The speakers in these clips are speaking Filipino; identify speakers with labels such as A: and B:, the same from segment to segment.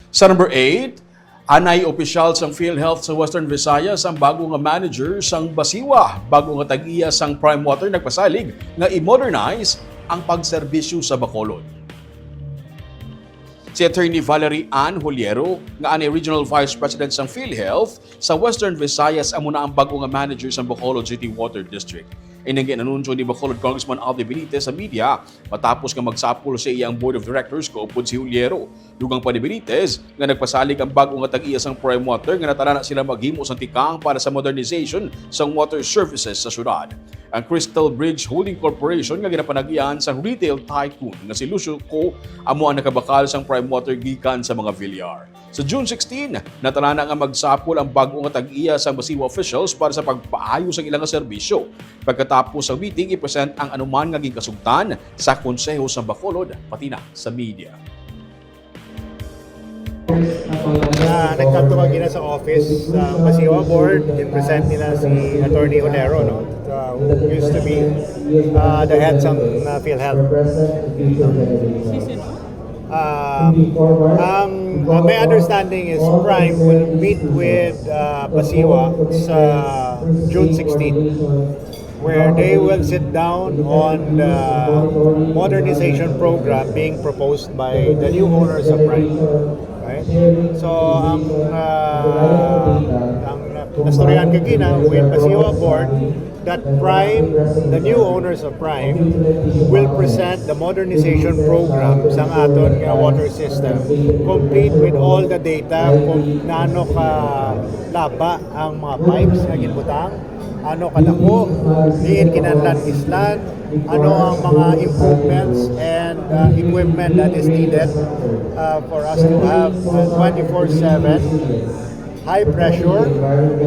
A: Sa number 8, anay opisyal sang PhilHealth sa Western Visayas ang bago nga manager sang Basiwa. Bago nga tag-iya sang Prime Water nagpasalig nga i-modernize ang pagserbisyo sa Bacolod. Si Attorney Valerie Ann Juliero, nga anay Regional Vice President sang PhilHealth sa Western Visayas, amo na ang bago nga manager sa Bacolod City Water District. Inang anunsyo ni Bacolod Congressman Aldi Benitez sa media matapos nga magsapol sa iyang Board of Directors kaupod si Juliero. Dugang pa ni Benitez nga nagpasalig ang bago nga tag-iya sang Prime Water nga natala na sila maghimo sang tikang para sa modernization sang water services sa syudad. Ang Crystal Bridge Holding Corporation nga ginapanag-iyan sang retail tycoon nga si Lucio Co amo ang nakabakal sang Prime Water gikan sa mga Villar. Sa June 16, natala na nga magsapol ang bago nga tag-iya sang Basiwa officials para sa pagpaayo sa ilang serbisyo. Pagkatapos sa meeting, i-present ang anuman nga gikasugtan sa Konseho sa Bacolod pati na sa media.
B: Nagkanto ka gina sa office sa Basiwa Board, in-present nila si Attorney Onero, no? Who used to be the head ng PhilHealth. My understanding is Prime will meet with Basiwa sa June 16, where they will sit down on the modernization program being proposed by the new owners of Prime. Right? So, ang nastoryan kagina with Basiwa Board that Prime, the new owners of Prime, will present the modernization program sa aton water system, complete with all the data kung naano ka laba ang mga pipes na ginbutang, ano kadako, diin kinahanglan islan, ano ang mga improvements and equipment that is needed for us to have 24/7 high pressure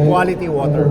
B: quality water.